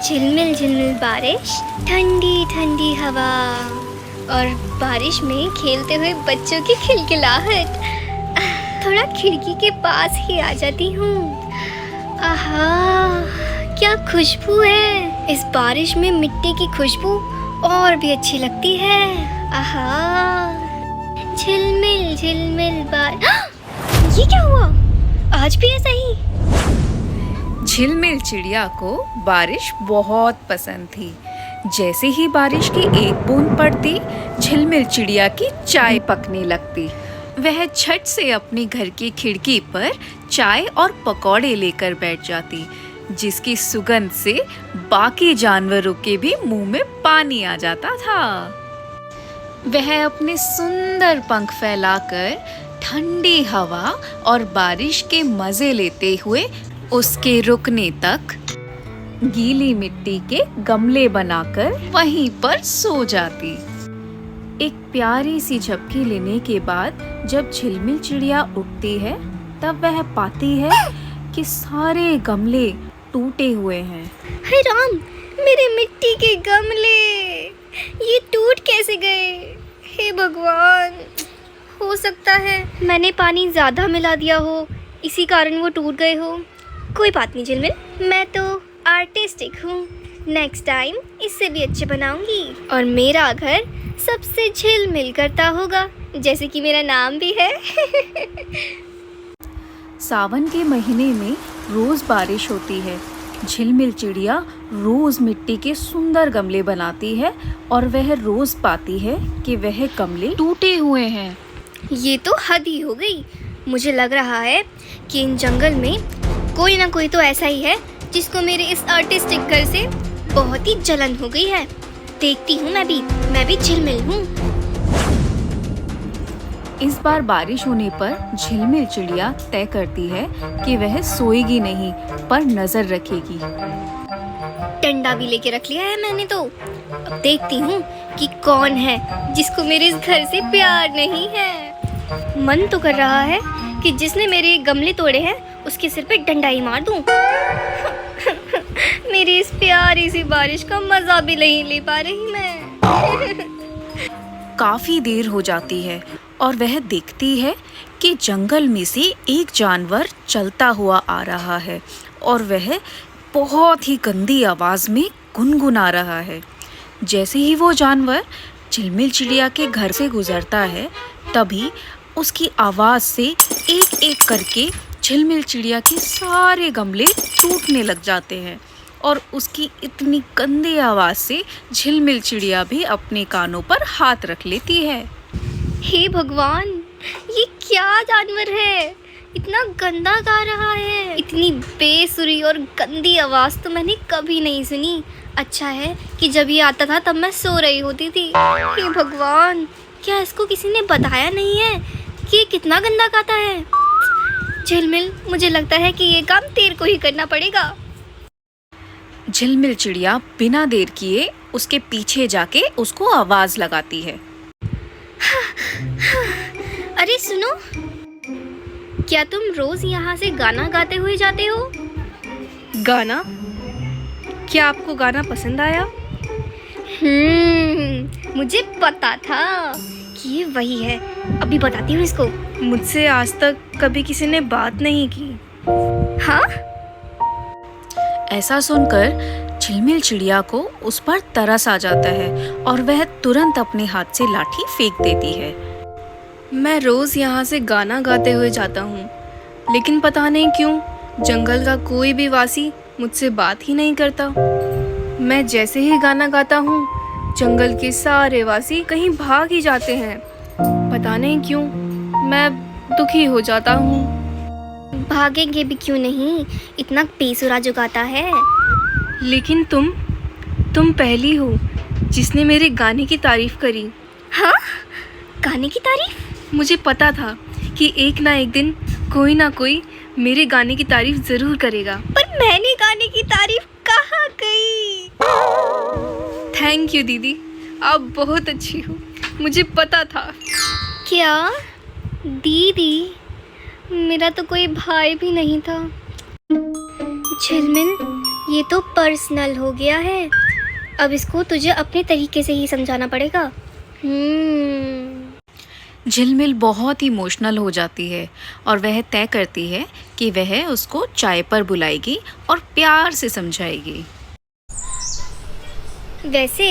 झिलमिल झिलमिल बारिश, ठंडी ठंडी हवा और बारिश में खेलते हुए बच्चों की खिलखिलाहट। थोड़ा खिड़की के पास ही आ जाती हूँ। आहा, क्या खुशबू है। इस बारिश में मिट्टी की खुशबू और भी अच्छी लगती है। आहा, झिलमिल झिलमिल ये क्या हुआ? आज भी ऐसा ही? झिलमिल चिड़िया को बारिश बहुत पसंद थी। जैसे ही बारिश की एक बूंद पड़ती, झिलमिल चिड़िया की चाय पकने लगती। वह झट से अपने घर की खिड़की पर चाय और पकौड़े लेकर बैठ जाती, जिसकी सुगंध से बाकी जानवरों के भी मुंह में पानी आ जाता था। वह अपने सुंदर पंख फैलाकर ठंडी हवा और बारिश के मजे लेते हुए उसके रुकने तक गीली मिट्टी के गमले बनाकर वहीं पर सो जाती। एक प्यारी सी झपकी लेने के बाद जब झिलमिल चिड़िया उठती है, तब वह पाती है कि सारे गमले टूटे हुए हैं। हे राम, मेरे मिट्टी के गमले ये टूट कैसे गए? हे भगवान, हो सकता है मैंने पानी ज़्यादा मिला दिया हो, इसी कारण वो टूट गए हो। कोई बात नहीं झिलमिल, मैं तो आर्टिस्टिक हूँ। नेक्स्ट टाइम इससे भी अच्छे बनाऊंगी और मेरा घर सबसे झिलमिल करता होगा, जैसे कि मेरा नाम भी है। सावन के महीने में रोज बारिश होती है। झिलमिल चिड़िया रोज मिट्टी के सुंदर गमले बनाती है और वह रोज पाती है कि वह गमले टूटे हुए हैं। ये तो हद ही हो गई। मुझे लग रहा है कि इन जंगल में कोई ना कोई तो ऐसा ही है जिसको मेरे इस आर्टिस्टिक घर से बहुत ही जलन हो गई है। देखती हूँ मैं भी झिलमिल हूँ। इस बार बारिश होने पर झिलमिल चिड़िया तय करती है कि वह सोएगी नहीं, पर नजर रखेगी। डंडा भी लेके रख लिया है मैंने तो। अब देखती हूँ कि कौन है जिसको मेरे इस घर से प्यार नहीं है। मन तो कर रहा है कि जिसने मेरे गमले तोड़े हैं उसके सिर पे डंडा ही मार दूं। मेरी इस प्यारी सी बारिश का मजा भी नहीं ले पा रही मैं। काफी देर हो जाती है और वह देखती है कि जंगल में से एक जानवर चलता हुआ आ रहा है और वह बहुत ही गंदी आवाज में गुनगुना रहा है। जैसे ही वो जानवर झिलमिल चिड़िया के घर से गुजरता है, तभी उसकी आवाज से एक एक करके झिलमिल चिड़िया के सारे गमले टूटने लग जाते हैं और उसकी इतनी गंदी आवाज से झिलमिल चिड़िया भी अपने कानों पर हाथ रख लेती है। हे भगवान, ये क्या जानवर है? इतना गंदा गा रहा है। इतनी बेसुरी और गंदी आवाज तो मैंने कभी नहीं सुनी। अच्छा है कि जब ये आता था तब मैं सो रही होती थी। हे भगवान, क्या इसको किसी ने बताया नहीं है कि ये कितना गंदा गाता है? झिलमिल, मुझे लगता है कि ये काम तेरे को ही करना पड़ेगा। झिलमिल चिड़िया बिना देर किए उसके पीछे जाके उसको आवाज लगाती है। अरे सुनो, क्या तुम रोज यहाँ से गाना गाते हुए जाते हो? गाना? क्या आपको गाना पसंद आया? मुझे पता था कि ये वही है। अभी बताती हूँ इसको। मुझसे आज तक कभी किसी ने बात नहीं की। हाँ? ऐसा सुनकर झिलमिल चिड़िया को उस पर तरस आ जाता है और वह तुरंत अपने हाथ से लाठी फेंक देती है। मैं रोज यहाँ से गाना गाते हुए जाता हूँ, लेकिन पता नहीं क्यों जंगल का कोई भी वासी मुझसे बात ही नहीं करता। मैं जैसे ही गाना गाता हूँ, जंगल के सारे वासी कहीं भाग ही जाते हैं। पता नहीं क्यों मैं दुखी हो जाता हूँ। भागेंगे भी क्यों नहीं, इतना बेसुरा जो गाता है। लेकिन तुम पहली हो जिसने मेरे गाने की तारीफ करी। हाँ? गाने की तारीफ? मुझे पता था कि एक ना एक दिन कोई ना कोई मेरे गाने की तारीफ जरूर करेगा। पर मैंने गाने की तारीफ कहाँ कही? थैंक यू दीदी, आप बहुत अच्छी हो। मुझे पता था। क्या दीदी? मेरा तो कोई भाई भी नहीं था। झिलमिल, ये तो पर्सनल हो गया है। अब इसको तुझे अपने तरीके से ही समझाना पड़ेगा। झिलमिल बहुत इमोशनल हो जाती है और वह तय करती है कि वह उसको चाय पर बुलाएगी और प्यार से समझाएगी। वैसे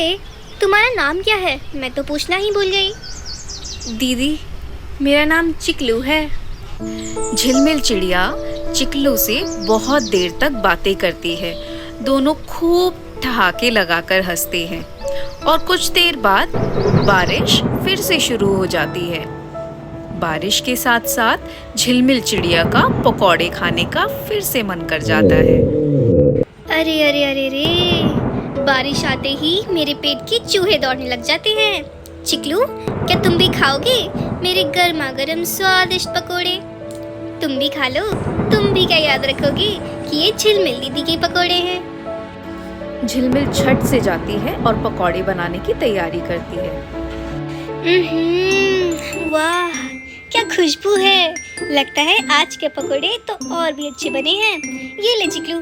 तुम्हारा नाम क्या है? मैं तो पूछना ही भूल गई। दीदी, मेरा नाम चिकलू है। झिलमिल चिड़िया चिकलू से बहुत देर तक बातें करती है। दोनों खूब ठहाके लगाकर हंसते हैं और कुछ देर बाद बारिश फिर से शुरू हो जाती है। बारिश के साथ साथ झिलमिल चिड़िया का पकौड़े खाने का फिर से मन कर जाता है। अरे अरे अरे रे, बारिश आते ही मेरे पेट के चूहे दौड़ने लग जाते हैं। चिकलू, क्या तुम भी खाओगे मेरे गर्मा गर्म स्वादिष्ट पकोड़े? तुम भी खा लो। तुम भी क्या याद रखोगे कि ये झिलमिल दीदी के पकोड़े हैं। झिलमिल झट से जाती है और पकौड़े बनाने की तैयारी करती है। वाह, क्या खुशबू है। लगता है आज के पकोड़े तो और भी अच्छे बने हैं। ये ले चिकलू।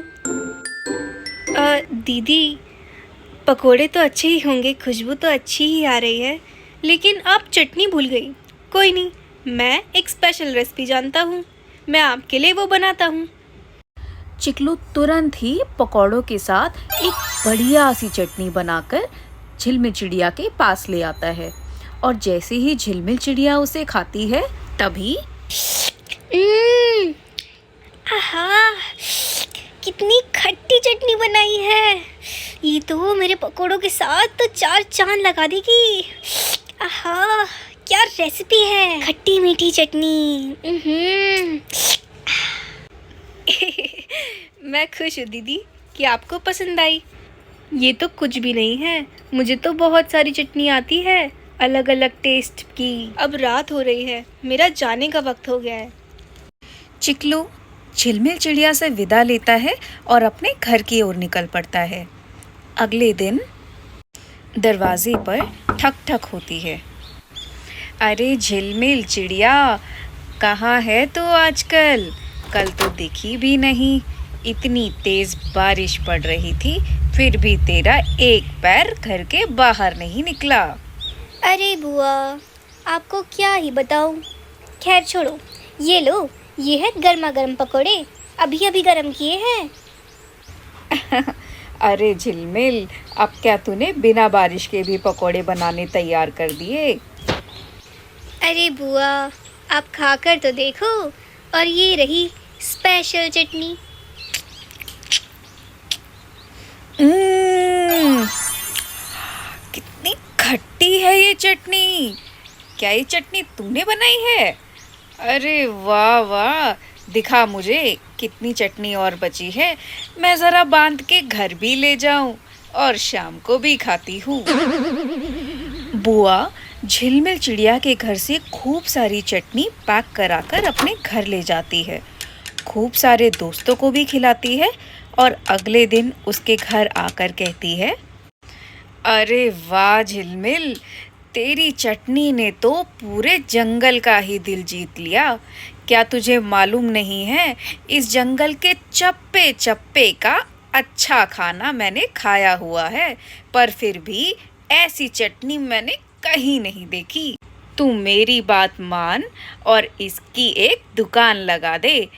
दीदी, पकोड़े तो अच्छे ही होंगे, खुशबू तो अच्छी ही आ रही है, लेकिन आप चटनी भूल गई। कोई नहीं, मैं एक स्पेशल रेसिपी जानता हूँ, मैं आपके लिए वो बनाता हूँ। चिकलू तुरंत ही पकौड़ों के साथ एक बढ़िया सी चटनी बनाकर झिलमिल चिड़िया के पास ले आता है और जैसे ही झिलमिल चिड़िया उसे खाती है तभी आहा, कितनी खट्टी चटनी बनाई है। ये तो मेरे पकोड़ों के साथ तो चार चांद लगा देगी। आहा, क्या रेसिपी है। खट्टी मीठी चटनी। मैं खुश हूँ दीदी कि आपको पसंद आई। ये तो कुछ भी नहीं है, मुझे तो बहुत सारी चटनी आती है, अलग अलग टेस्ट की। अब रात हो रही है, मेरा जाने का वक्त हो गया है। चिकलू झिलमिल चिड़िया से विदा लेता है और अपने घर की ओर निकल पड़ता है। अगले दिन दरवाजे पर ठक ठक होती है। अरे झिलमिल चिड़िया, कहाँ है तू आजकल? कल तो दिखी भी नहीं। इतनी तेज बारिश पड़ रही थी, फिर भी तेरा एक पैर घर के बाहर नहीं निकला। अरे बुआ, आपको क्या ही बताऊं। खैर छोड़ो, ये लो, ये है गर्मा गर्म पकोड़े, अभी अभी गर्म किए हैं। अरे झिलमिल, अब क्या तूने बिना बारिश के भी पकोड़े बनाने तैयार कर दिए? अरे बुआ, आप खाकर तो देखो। और ये रही स्पेशल चटनी। कितनी खट्टी है ये चटनी। क्या ये चटनी तूने बनाई है? अरे वाह वाह, दिखा मुझे कितनी चटनी और बची है। मैं ज़रा बांध के घर भी ले जाऊं और शाम को भी खाती हूँ। बुआ झिलमिल चिड़िया के घर से खूब सारी चटनी पैक कराकर अपने घर ले जाती है। खूब सारे दोस्तों को भी खिलाती है और अगले दिन उसके घर आकर कहती है, अरे वाह झिलमिल, तेरी चटनी ने तो पूरे जंगल का ही दिल जीत लिया। क्या तुझे मालूम नहीं है, इस जंगल के चप्पे चप्पे का अच्छा खाना मैंने खाया हुआ है, पर फिर भी ऐसी चटनी मैंने कहीं नहीं देखी। तू मेरी बात मान और इसकी एक दुकान लगा दे,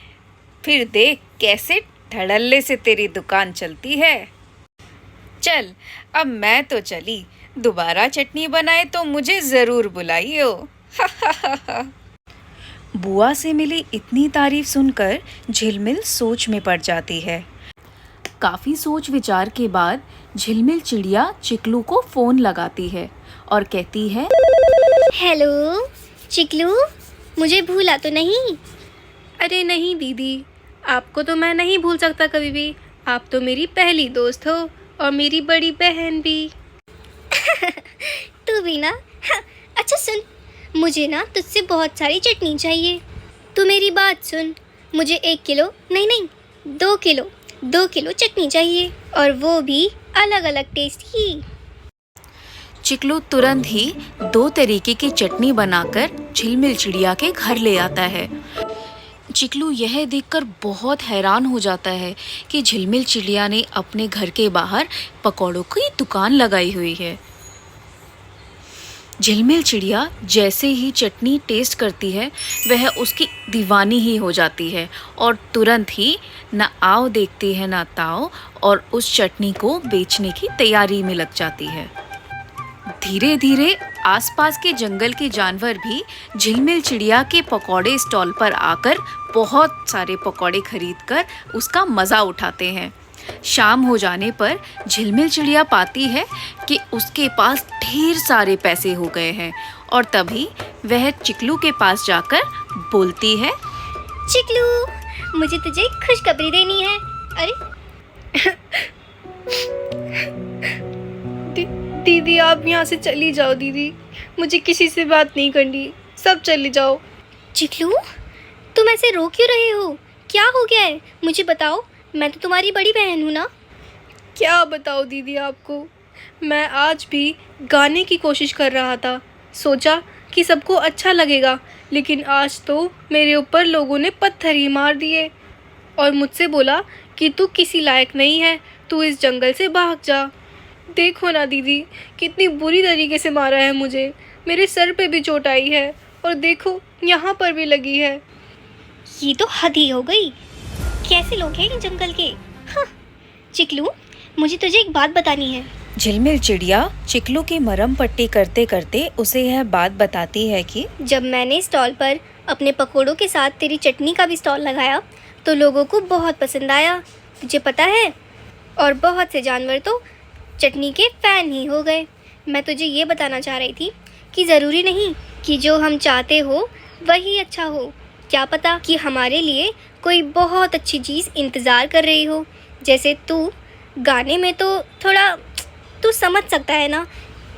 फिर देख कैसे धड़ल्ले से तेरी दुकान चलती है। चल, अब मैं तो चली, दोबारा चटनी बनाए तो मुझे ज़रूर बुलाइयो। बुआ से मिली इतनी तारीफ सुनकर झिलमिल सोच में पड़ जाती है। काफ़ी सोच विचार के बाद झिलमिल चिड़िया चिकलू को फ़ोन लगाती है और कहती है, हेलो चिकलू, मुझे भूला तो नहीं? अरे नहीं दीदी, आपको तो मैं नहीं भूल सकता कभी भी। आप तो मेरी पहली दोस्त हो और मेरी बड़ी बहन भी। तू भी ना। हाँ, अच्छा सुन, मुझे ना तुझसे बहुत सारी चटनी चाहिए। तू मेरी बात सुन, मुझे 1 किलो नहीं 2 किलो चटनी चाहिए, और वो भी अलग अलग टेस्ट की। चिकलू तुरंत ही 2 तरीके की चटनी बनाकर झिलमिल चिड़िया के घर ले आता है। चिकलू यह देखकर बहुत हैरान हो जाता है कि झिलमिल चिड़िया ने अपने घर के बाहर पकौड़ों की दुकान लगाई हुई है। झिलमिल चिड़िया जैसे ही चटनी टेस्ट करती है वह उसकी दीवानी ही हो जाती है और तुरंत ही न आओ देखती है न ताओ और उस चटनी को बेचने की तैयारी में लग जाती है। धीरे धीरे आसपास के जंगल के जानवर भी झिलमिल चिड़िया के पकौड़े स्टॉल पर आकर बहुत सारे पकौड़े खरीदकर उसका मज़ा उठाते हैं। शाम हो जाने पर झिलमिल चिड़िया पाती है कि उसके पास ढेर सारे पैसे हो गए हैं और तभी वह चिकलू के पास जाकर बोलती है, चिकलू, मुझे तुझे एक खुशखबरी देनी है। अरे दीदी आप यहाँ से चली जाओ दीदी, मुझे किसी से बात नहीं करनी, सब चले जाओ। चिकलू, तुम ऐसे रो क्यों रहे हो? क्या हो गया है? मुझे बताओ, मैं तो तुम्हारी बड़ी बहन हूँ ना। क्या बताओ दीदी आपको, मैं आज भी गाने की कोशिश कर रहा था, सोचा कि सबको अच्छा लगेगा, लेकिन आज तो मेरे ऊपर लोगों ने पत्थर ही मार दिए और मुझसे बोला कि तू किसी लायक नहीं है, तू इस जंगल से भाग जा। देखो ना दीदी, कितनी बुरी तरीके से मारा है मुझे, मेरे सर पे भी चोट आई है और देखो यहाँ पर भी लगी है। ये तो हद ही हो गई। कैसे लोग हैं इन जंगल के? हाँ। चिकलू, मुझे तुझे एक बात बतानी है। झिलमिल चिड़िया चिकलू की मरहम पट्टी करते करते उसे यह बात बताती है कि जब मैंने स्टॉल पर अपने पकोड़ों के साथ तेरी चटनी का भी स्टॉल लगाया तो लोगों को बहुत पसंद आया, तुझे पता है, और बहुत से जानवर तो चटनी के फ़ैन ही हो गए। मैं तुझे ये बताना चाह रही थी कि ज़रूरी नहीं कि जो हम चाहते हो वही अच्छा हो। क्या पता कि हमारे लिए कोई बहुत अच्छी चीज़ इंतज़ार कर रही हो। जैसे तू गाने में तो थोड़ा तू समझ सकता है ना,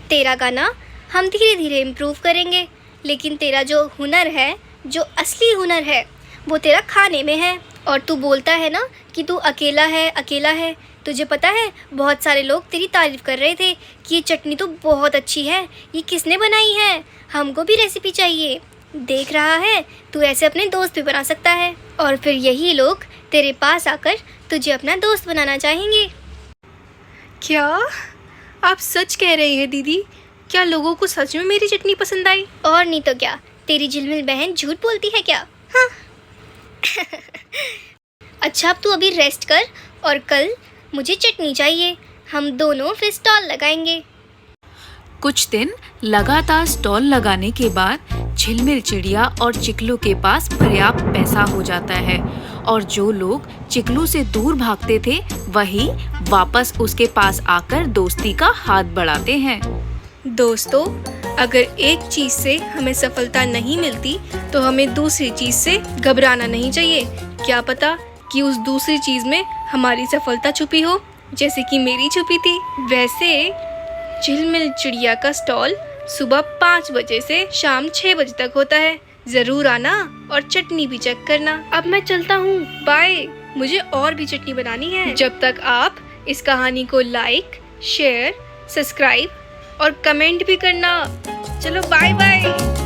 तेरा गाना हम धीरे धीरे इम्प्रूव करेंगे, लेकिन तेरा जो हुनर है, जो असली हुनर है, वो तेरा खाने में है। और तू बोलता है ना कि तू अकेला है, अकेला है। तुझे पता है, बहुत सारे लोग तेरी तारीफ़ कर रहे थे कि ये चटनी तो बहुत अच्छी है, ये किसने बनाई है, हमको भी रेसिपी चाहिए। देख रहा है, तू ऐसे अपने दोस्त भी बना सकता है और फिर यही लोग तेरे पास आकर तुझे अपना दोस्त बनाना चाहेंगे। क्या आप सच कह रही हैं दीदी? क्या लोगों को सच में मेरी चटनी पसंद आई? और नहीं तो क्या, तेरी झिलमिल बहन झूठ बोलती है क्या? हाँ। अच्छा, अब तू अभी रेस्ट कर और कल मुझे चटनी चाहिए, हम दोनों फिर स्टॉल लगाएंगे। कुछ दिन लगातार स्टॉल लगाने के बाद झिलमिल चिड़िया और चिकलू के पास पर्याप्त पैसा हो जाता है और जो लोग चिकलू से दूर भागते थे वही वापस उसके पास आकर दोस्ती का हाथ बढ़ाते हैं। दोस्तों, अगर एक चीज़ से हमें सफलता नहीं मिलती तो हमें दूसरी चीज़ से घबराना नहीं चाहिए। क्या पता कि उस दूसरी चीज़ में हमारी सफलता छुपी हो, जैसे कि मेरी छुपी थी। वैसे झिलमिल चिड़िया का स्टॉल सुबह 5 बजे से शाम 6 बजे तक होता है, ज़रूर आना और चटनी भी चेक करना। अब मैं चलता हूँ, बाय। मुझे और भी चटनी बनानी है। जब तक आप इस कहानी को लाइक, शेयर, सब्सक्राइब और कमेंट भी करना। चलो बाय बाय।